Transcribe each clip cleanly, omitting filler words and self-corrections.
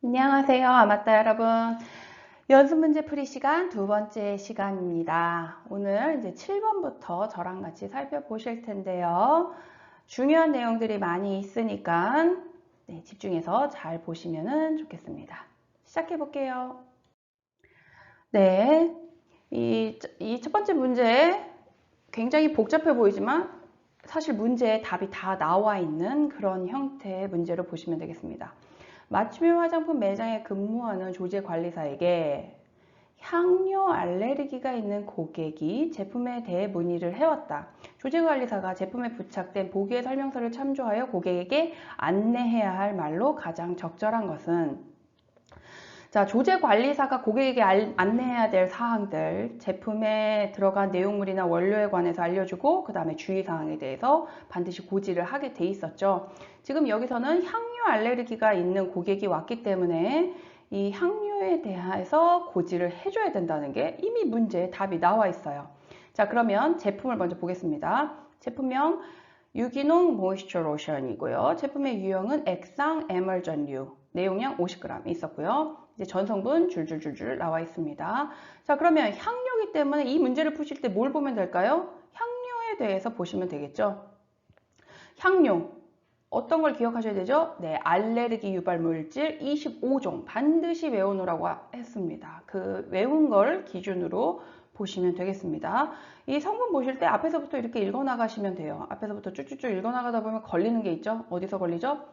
안녕하세요. 아맞다 여러분. 연습 문제 풀이 시간 두 번째 시간입니다. 오늘 이제 7번부터 저랑 같이 살펴보실 텐데요. 중요한 내용들이 많이 있으니까 집중해서 잘 보시면 좋겠습니다. 시작해 볼게요. 네, 이 첫 번째 문제 굉장히 복잡해 보이지만 사실 문제에 답이 다 나와 있는 그런 형태의 문제로 보시면 되겠습니다. 맞춤형 화장품 매장에 근무하는 조제 관리사에게 향료 알레르기가 있는 고객이 제품에 대해 문의를 해왔다. 조제 관리사가 제품에 부착된 보기의 설명서를 참조하여 고객에게 안내해야 할 말로 가장 적절한 것은, 자, 조제 관리사가 고객에게 안내해야 될 사항들, 제품에 들어간 내용물이나 원료에 관해서 알려주고 그 다음에 주의사항에 대해서 반드시 고지를 하게 돼 있었죠. 지금 여기서는 향료 알레르기가 있는 고객이 왔기 때문에 이 향료에 대해서 고지를 해줘야 된다는 게 이미 문제에 답이 나와 있어요. 자, 그러면 제품을 먼저 보겠습니다. 제품명 유기농 모이스처 로션이고요. 제품의 유형은 액상 에멀전류, 내용량 50g 있었고요. 이제 전성분 줄줄줄줄 나와 있습니다. 자, 그러면 향료이기 때문에 이 문제를 푸실 때 뭘 보면 될까요? 향료에 대해서 보시면 되겠죠. 향료, 어떤 걸 기억하셔야 되죠? 네, 알레르기 유발 물질 25종 반드시 외워놓으라고 했습니다. 그 외운 걸 기준으로 보시면 되겠습니다. 이 성분 보실 때 앞에서부터 이렇게 읽어 나가시면 돼요. 앞에서부터 쭉쭉쭉 읽어 나가다 보면 걸리는 게 있죠? 어디서 걸리죠?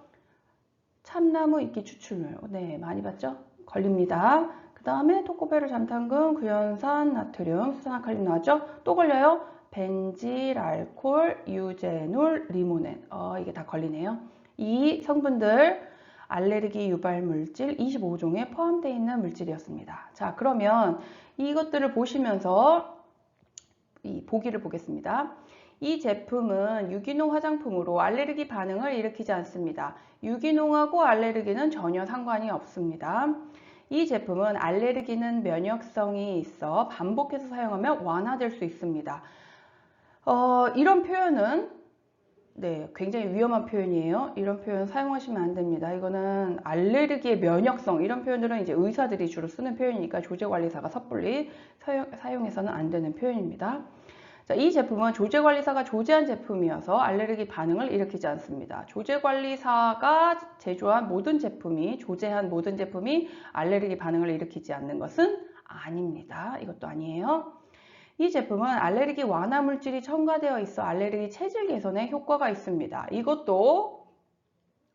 참나무 이끼 추출물. 네, 많이 봤죠? 걸립니다. 그 다음에 토코베르 잠탄근, 구연산, 나트륨, 수산화칼륨 나왔죠? 또 걸려요? 벤질, 알코올, 유제놀, 리모넨. 이게 다 걸리네요. 이 성분들 알레르기 유발 물질 25종에 포함되어 있는 물질이었습니다. 자, 그러면 이것들을 보시면서 이 보기를 보겠습니다. 이 제품은 유기농 화장품으로 알레르기 반응을 일으키지 않습니다. 유기농하고 알레르기는 전혀 상관이 없습니다. 이 제품은 알레르기는 면역성이 있어 반복해서 사용하면 완화될 수 있습니다. 이런 표현은 굉장히 위험한 표현이에요. 이런 표현 사용하시면 안 됩니다. 이거는 알레르기의 면역성, 이런 표현들은 이제 의사들이 주로 쓰는 표현이니까 조제관리사가 섣불리 사용해서는 안 되는 표현입니다. 자, 이 제품은 조제관리사가 조제한 제품이어서 알레르기 반응을 일으키지 않습니다. 조제관리사가 제조한 모든 제품이, 조제한 모든 제품이 알레르기 반응을 일으키지 않는 것은 아닙니다. 이것도 아니에요. 이 제품은 알레르기 완화 물질이 첨가되어 있어 알레르기 체질 개선에 효과가 있습니다. 이것도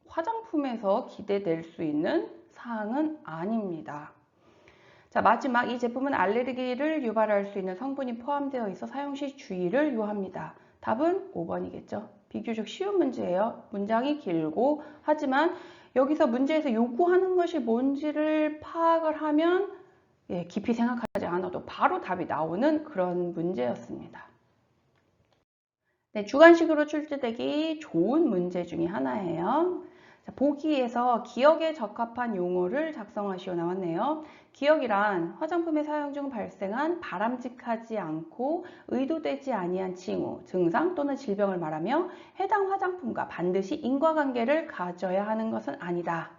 화장품에서 기대될 수 있는 사항은 아닙니다. 자, 마지막 이 제품은 알레르기를 유발할 수 있는 성분이 포함되어 있어 사용 시 주의를 요합니다. 답은 5번이겠죠. 비교적 쉬운 문제예요. 문장이 길고 하지만 여기서 문제에서 요구하는 것이 뭔지를 파악을 하면 깊이 생각하지 않아도 바로 답이 나오는 그런 문제였습니다. 네, 주관식으로 출제되기 좋은 문제 중에 하나예요. 자, 보기에서 기억에 적합한 용어를 작성하시오 나왔네요. 기억이란 화장품의 사용 중 발생한 바람직하지 않고 의도되지 아니한 징후, 증상 또는 질병을 말하며 해당 화장품과 반드시 인과관계를 가져야 하는 것은 아니다.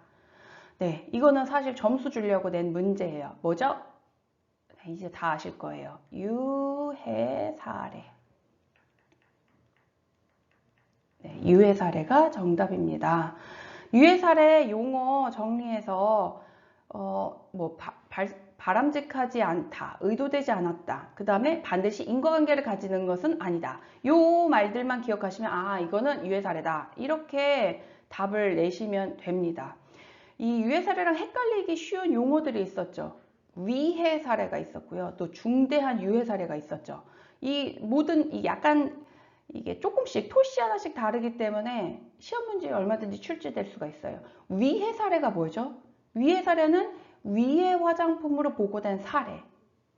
네, 이거는 사실 점수 주려고 낸 문제예요. 뭐죠? 네, 이제 다 아실 거예요. 유해 사례. 네, 유해 사례가 정답입니다. 유해 사례 용어 정리해서 바람직하지 않다, 의도되지 않았다, 그 다음에 반드시 인과관계를 가지는 것은 아니다. 요 말들만 기억하시면 이거는 유해 사례다, 이렇게 답을 내시면 됩니다. 이 유해 사례랑 헷갈리기 쉬운 용어들이 있었죠. 위해 사례가 있었고요. 또 중대한 유해 사례가 있었죠. 이 모든 약간 이게 조금씩 토시 하나씩 다르기 때문에 시험 문제에 얼마든지 출제될 수가 있어요. 위해 사례가 뭐죠? 위해 사례는 위해 화장품으로 보고된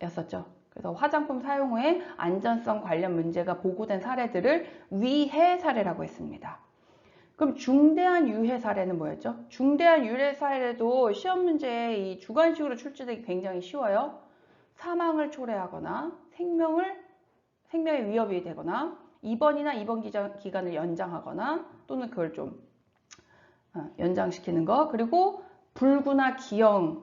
사례였었죠. 그래서 화장품 사용 후에 안전성 관련 문제가 보고된 사례들을 위해 사례라고 했습니다. 그럼 중대한 유해 사례는 뭐였죠? 중대한 유해 사례도 시험 문제에 이 주관식으로 출제되기 굉장히 쉬워요. 사망을 초래하거나 생명에 위협이 되거나 입원이나 입원 기간을 연장하거나 또는 그걸 좀 연장시키는 거, 그리고 불구나 기형을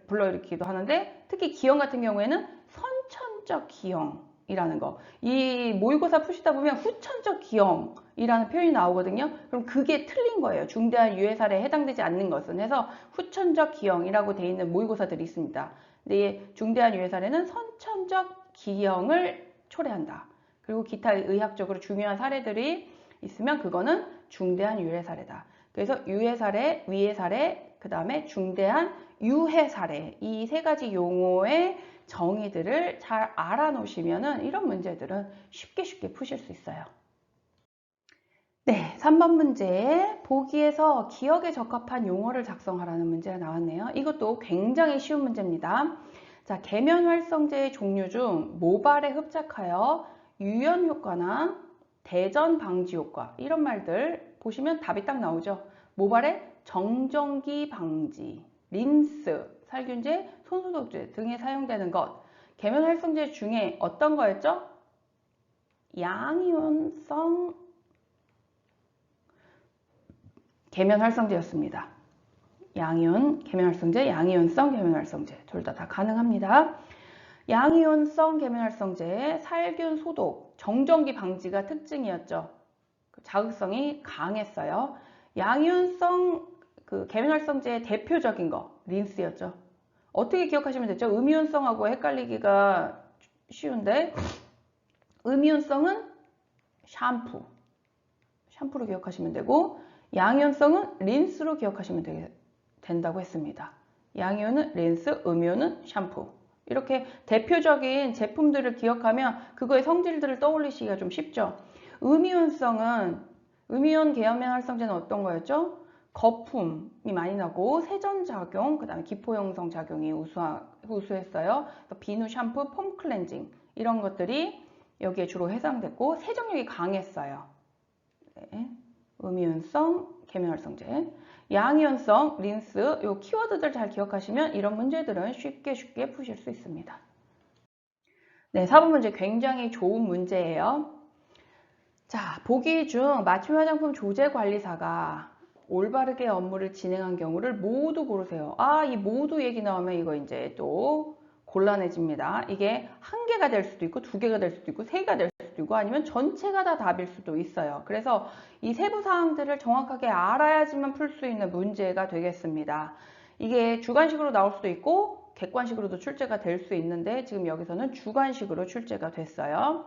불러일으키기도 하는데, 특히 기형 같은 경우에는 선천적 기형이라는 거. 이 모의고사 푸시다 보면 후천적 기형이라는 표현이 나오거든요. 그럼 그게 틀린 거예요. 중대한 유해 사례에 해당되지 않는 것은. 해서 후천적 기형이라고 되어 있는 모의고사들이 있습니다. 근데 중대한 유해 사례는 선천적 기형을 초래한다. 그리고 기타 의학적으로 중요한 사례들이 있으면 그거는 중대한 유해 사례다. 그래서 유해 사례, 위해 사례, 그 다음에 중대한 유해 사례, 이 세 가지 용어의 정의들을 잘 알아놓으시면은 이런 문제들은 쉽게 푸실 수 있어요. 네, 3번 문제. 보기에서 기억에 적합한 용어를 작성하라는 문제가 나왔네요. 이것도 굉장히 쉬운 문제입니다. 자, 계면활성제의 종류 중 모발에 흡착하여 유연 효과나 대전 방지 효과, 이런 말들 보시면 답이 딱 나오죠. 모발의 정전기 방지, 린스, 살균제, 손소독제 등에 사용되는 것. 계면활성제 중에 어떤 거였죠? 양이온성 계면활성제였습니다. 양이온 계면활성제, 양이온성 계면활성제 둘 다 가능합니다. 양이온성 계면활성제, 살균, 소독, 정전기 방지가 특징이었죠. 자극성이 강했어요. 양이온성 계면활성제의 대표적인 거 린스였죠. 어떻게 기억하시면 됐죠? 음이온성하고 헷갈리기가 쉬운데, 음이온성은 샴푸로 기억하시면 되고, 양이온성은 린스로 기억하시면 된다고 했습니다. 양이온은 린스, 음이온은 샴푸. 이렇게 대표적인 제품들을 기억하면 그거의 성질들을 떠올리시기가 좀 쉽죠. 음이온 계면활성제는 어떤 거였죠? 거품이 많이 나고 세전작용, 그 다음에 기포형성 작용이 우수했어요. 비누, 샴푸, 폼 클렌징 이런 것들이 여기에 주로 해당됐고 세정력이 강했어요. 네. 음이온성 계면활성제, 양이온성 린스, 요 키워드들 잘 기억하시면 이런 문제들은 쉽게 푸실 수 있습니다. 네, 4번 문제 굉장히 좋은 문제예요. 자, 보기 중 맞춤 화장품 조제 관리사가 올바르게 업무를 진행한 경우를 모두 고르세요. 이 모두 얘기 나오면 이거 이제 또 곤란해집니다. 이게 한 개가 될 수도 있고 두 개가 될 수도 있고 세 개가 될 수도 있고 아니면 전체가 다 답일 수도 있어요. 그래서 이 세부 사항들을 정확하게 알아야지만 풀 수 있는 문제가 되겠습니다. 이게 주관식으로 나올 수도 있고 객관식으로도 출제가 될 수 있는데 지금 여기서는 주관식으로 출제가 됐어요.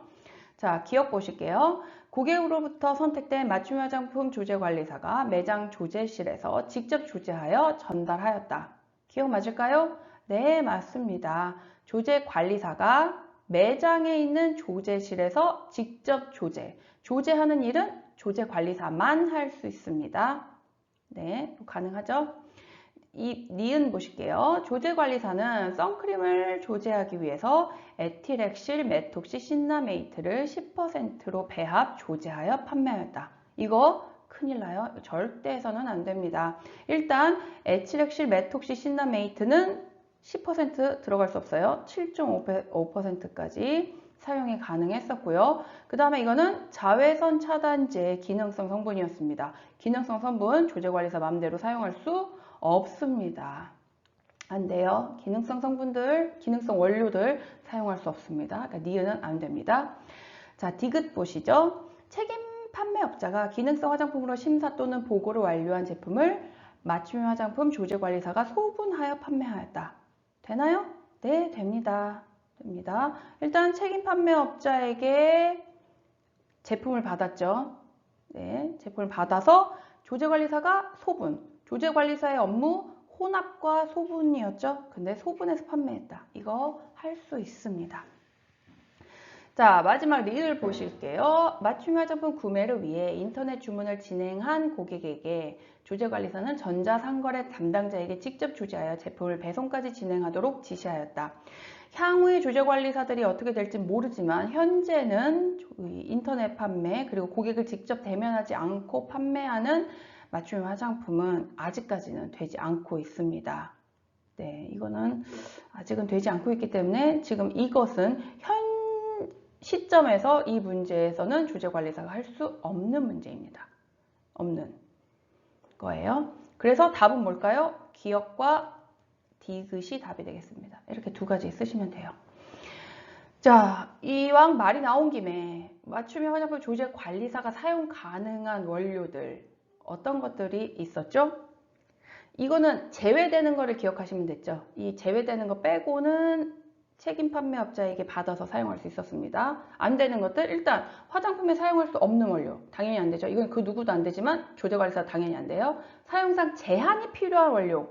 자, 기억 보실게요. 고객으로부터 선택된 맞춤 화장품 조제관리사가 매장 조제실에서 직접 조제하여 전달하였다. 기억 맞을까요? 네, 맞습니다. 조제관리사가 매장에 있는 조제실에서 직접 조제하는 일은 조제관리사만 할 수 있습니다. 네, 가능하죠? 이 니은 보실게요. 조제관리사는 선크림을 조제하기 위해서 에틸엑실 메톡시 신라메이트를 10%로 배합 조제하여 판매하였다. 이거 큰일 나요. 절대 해서는 안 됩니다. 일단 에틸엑실 메톡시 신라메이트는 10% 들어갈 수 없어요. 7.5%까지 사용이 가능했었고요. 그 다음에 이거는 자외선 차단제 기능성 성분이었습니다. 기능성 성분 조제관리사 마음대로 사용할 수 없습니다. 안 돼요. 기능성 성분들, 기능성 원료들 사용할 수 없습니다. 그러니까 니은은 안 됩니다. 자, 디귿 보시죠. 책임 판매업자가 기능성 화장품으로 심사 또는 보고를 완료한 제품을 맞춤 화장품 조제관리사가 소분하여 판매하였다. 되나요? 네, 됩니다. 일단 책임 판매업자에게 제품을 받았죠. 네, 제품을 받아서 조제관리사가 소분. 조제관리사의 업무 혼합과 소분이었죠. 근데 소분해서 판매했다. 이거 할 수 있습니다. 자, 마지막 리을 보실게요. 맞춤 화장품 구매를 위해 인터넷 주문을 진행한 고객에게 조제관리사는 전자상거래 담당자에게 직접 조제하여 제품을 배송까지 진행하도록 지시하였다. 향후에 조제관리사들이 어떻게 될지 모르지만 현재는 인터넷 판매 그리고 고객을 직접 대면하지 않고 판매하는 맞춤 화장품은 아직까지는 되지 않고 있습니다. 네, 이거는 아직은 되지 않고 있기 때문에 지금 이것은 현 시점에서 이 문제에서는 조제관리사가 할 수 없는 문제입니다. 없는 거예요. 그래서 답은 뭘까요? 기역과 디귿이 답이 되겠습니다. 이렇게 두 가지 쓰시면 돼요. 자, 이왕 말이 나온 김에 맞춤형 화장품 조제 관리사가 사용 가능한 원료들 어떤 것들이 있었죠? 이거는 제외되는 거를 기억하시면 됐죠. 이 제외되는 거 빼고는 책임 판매업자에게 받아서 사용할 수 있었습니다. 안 되는 것들 일단 화장품에 사용할 수 없는 원료 당연히 안 되죠. 이건 그 누구도 안 되지만 조제관리사 당연히 안 돼요. 사용상 제한이 필요한 원료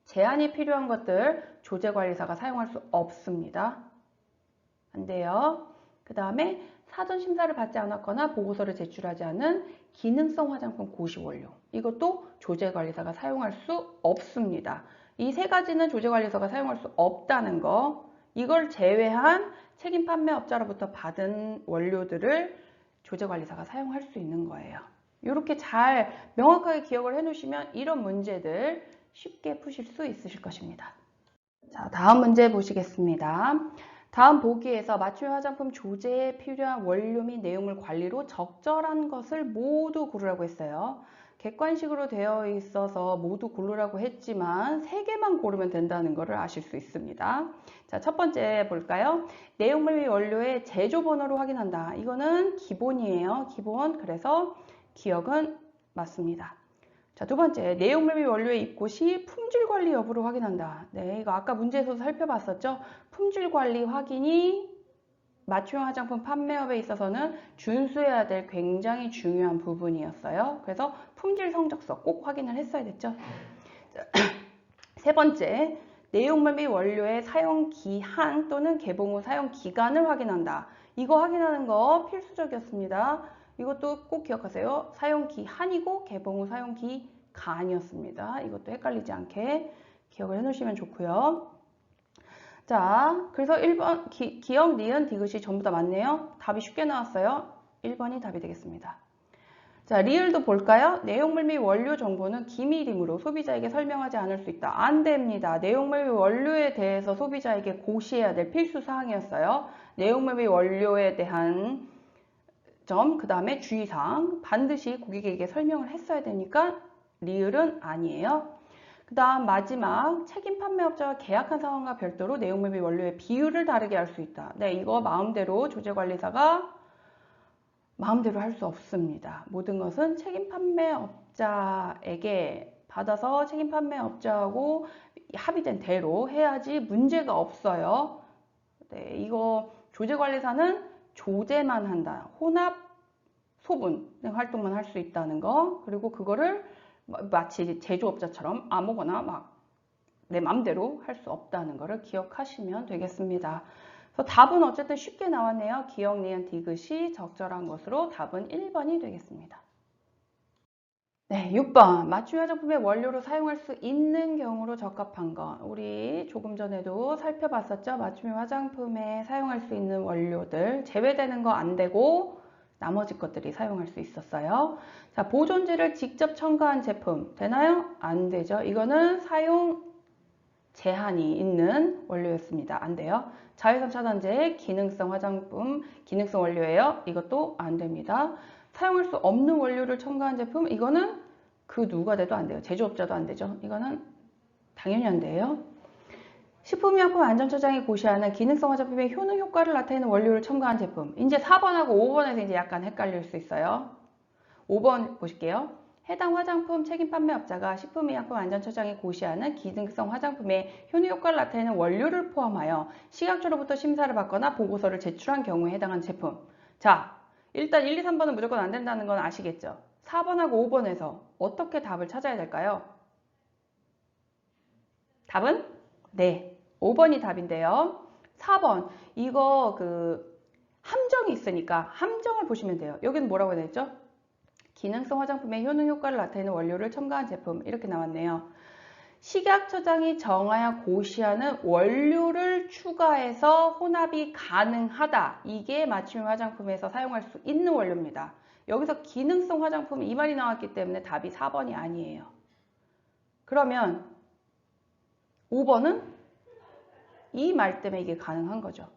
제한이 필요한 것들 조제관리사가 사용할 수 없습니다. 안 돼요. 그 다음에 사전 심사를 받지 않았거나 보고서를 제출하지 않은 기능성 화장품 고시 원료 이것도 조제관리사가 사용할 수 없습니다. 이 세 가지는 조제관리사가 사용할 수 없다는 거 이걸 제외한 책임 판매업자로부터 받은 원료들을 조제관리사가 사용할 수 있는 거예요. 이렇게 잘 명확하게 기억을 해 놓으시면 이런 문제들 쉽게 푸실 수 있으실 것입니다. 자, 다음 문제 보시겠습니다. 다음 보기에서 맞춤형 화장품 조제에 필요한 원료 및 내용물 관리로 적절한 것을 모두 고르라고 했어요. 객관식으로 되어 있어서 모두 고르라고 했지만 3개만 고르면 된다는 것을 아실 수 있습니다. 자, 첫 번째 볼까요? 내용물 및 원료의 제조 번호로 확인한다. 이거는 기본이에요. 기본. 그래서 기억은 맞습니다. 자, 두 번째, 내용물 및 원료의 입고 시 품질 관리 여부를 확인한다. 네, 이거 아까 문제에서도 살펴봤었죠? 품질 관리 확인이 맞춤형 화장품 판매업에 있어서는 준수해야 될 굉장히 중요한 부분이었어요. 그래서 품질 성적서 꼭 확인을 했어야 됐죠. 세 번째, 내용물 및 원료의 사용 기한 또는 개봉 후 사용 기간을 확인한다. 이거 확인하는 거 필수적이었습니다. 이것도 꼭 기억하세요. 사용 기한이고 개봉 후 사용 기간이었습니다. 이것도 헷갈리지 않게 기억을 해놓으시면 좋고요. 자, 그래서 1번 기억, 니은, 디귿이 전부 다 맞네요. 답이 쉽게 나왔어요. 1번이 답이 되겠습니다. 자, 리을도 볼까요? 내용물 및 원료 정보는 기밀이므로 소비자에게 설명하지 않을 수 있다. 안 됩니다. 내용물 및 원료에 대해서 소비자에게 고시해야 될 필수 사항이었어요. 내용물 및 원료에 대한 점, 그 다음에 주의사항 반드시 고객에게 설명을 했어야 되니까 리을은 아니에요. 그 다음 마지막 책임 판매업자와 계약한 상황과 별도로 내용물 및 원료의 비율을 다르게 할 수 있다. 네, 이거 마음대로 조제관리사가 마음대로 할 수 없습니다. 모든 것은 책임 판매업자에게 받아서 책임 판매업자하고 합의된 대로 해야지 문제가 없어요. 네, 이거 조제관리사는 조제만 한다. 혼합, 소분 활동만 할 수 있다는 거. 그리고 그거를 마치 제조업자처럼 아무거나 막 내 맘대로 할 수 없다는 것을 기억하시면 되겠습니다. 그래서 답은 어쨌든 쉽게 나왔네요. 기억, 니은, 디귿이 적절한 것으로 답은 1번이 되겠습니다. 네, 6번. 맞춤 화장품의 원료로 사용할 수 있는 경우로 적합한 것. 우리 조금 전에도 살펴봤었죠. 맞춤 화장품에 사용할 수 있는 원료들. 제외되는 거 안 되고 나머지 것들이 사용할 수 있었어요. 자, 보존제를 직접 첨가한 제품. 되나요? 안 되죠. 이거는 사용 제한이 있는 원료였습니다. 안 돼요. 자외선 차단제, 기능성 화장품, 기능성 원료예요. 이것도 안 됩니다. 사용할 수 없는 원료를 첨가한 제품, 이거는 그 누가 돼도 안 돼요. 제조업자도 안 되죠. 이거는 당연히 안 돼요. 식품의약품안전처장이 고시하는 기능성 화장품의 효능 효과를 나타내는 원료를 첨가한 제품. 이제 4번하고 5번에서 이제 약간 헷갈릴 수 있어요. 5번 보실게요. 해당 화장품 책임 판매업자가 식품의약품안전처장이 고시하는 기능성 화장품의 효능 효과를 나타내는 원료를 포함하여 식약처로부터 심사를 받거나 보고서를 제출한 경우에 해당하는 제품. 자, 일단 1, 2, 3번은 무조건 안 된다는 건 아시겠죠? 4번하고 5번에서 어떻게 답을 찾아야 될까요? 답은? 네, 5번이 답인데요. 4번, 이거 함정이 있으니까 함정을 보시면 돼요. 여기는 뭐라고 해야 되죠? 기능성 화장품의 효능 효과를 나타내는 원료를 첨가한 제품 이렇게 나왔네요. 식약처장이 정하여 고시하는 원료를 추가해서 혼합이 가능하다. 이게 맞춤 화장품에서 사용할 수 있는 원료입니다. 여기서 기능성 화장품 이 말이 나왔기 때문에 답이 4번이 아니에요. 그러면 5번은 이 말 때문에 이게 가능한 거죠.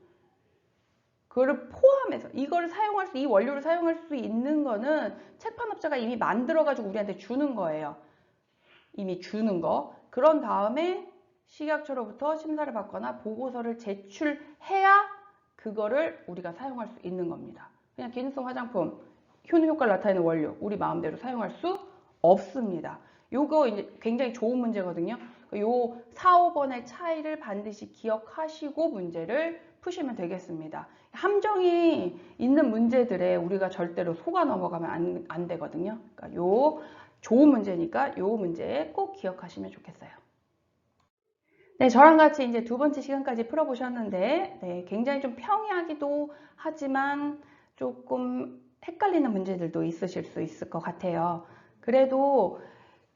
그거를 포함해서 이걸 사용할 수, 이 원료를 사용할 수 있는 거는 책판업자가 이미 만들어가지고 우리한테 주는 거예요. 이미 주는 거. 그런 다음에 식약처로부터 심사를 받거나 보고서를 제출해야 그거를 우리가 사용할 수 있는 겁니다. 그냥 기능성 화장품, 효능 효과를 나타내는 원료, 우리 마음대로 사용할 수 없습니다. 요거 이제 굉장히 좋은 문제거든요. 요 4, 5번의 차이를 반드시 기억하시고 문제를 푸시면 되겠습니다. 함정이 있는 문제들에 우리가 절대로 속아 넘어가면 안 되거든요. 그러니까 요 좋은 문제니까 요 문제 꼭 기억하시면 좋겠어요. 네, 저랑 같이 이제 두 번째 시간까지 풀어보셨는데, 네, 굉장히 좀 평이하기도 하지만 조금 헷갈리는 문제들도 있으실 수 있을 것 같아요. 그래도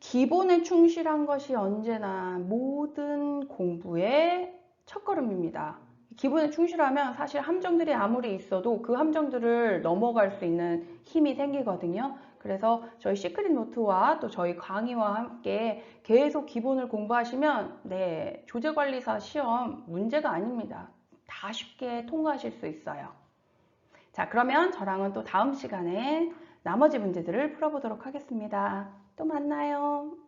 기본에 충실한 것이 언제나 모든 공부의 첫걸음입니다. 기본에 충실하면 사실 함정들이 아무리 있어도 그 함정들을 넘어갈 수 있는 힘이 생기거든요. 그래서 저희 시크릿 노트와 또 저희 강의와 함께 계속 기본을 공부하시면 네, 조제관리사 시험 문제가 아닙니다. 다 쉽게 통과하실 수 있어요. 자, 그러면 저랑은 또 다음 시간에 나머지 문제들을 풀어보도록 하겠습니다. 또 만나요.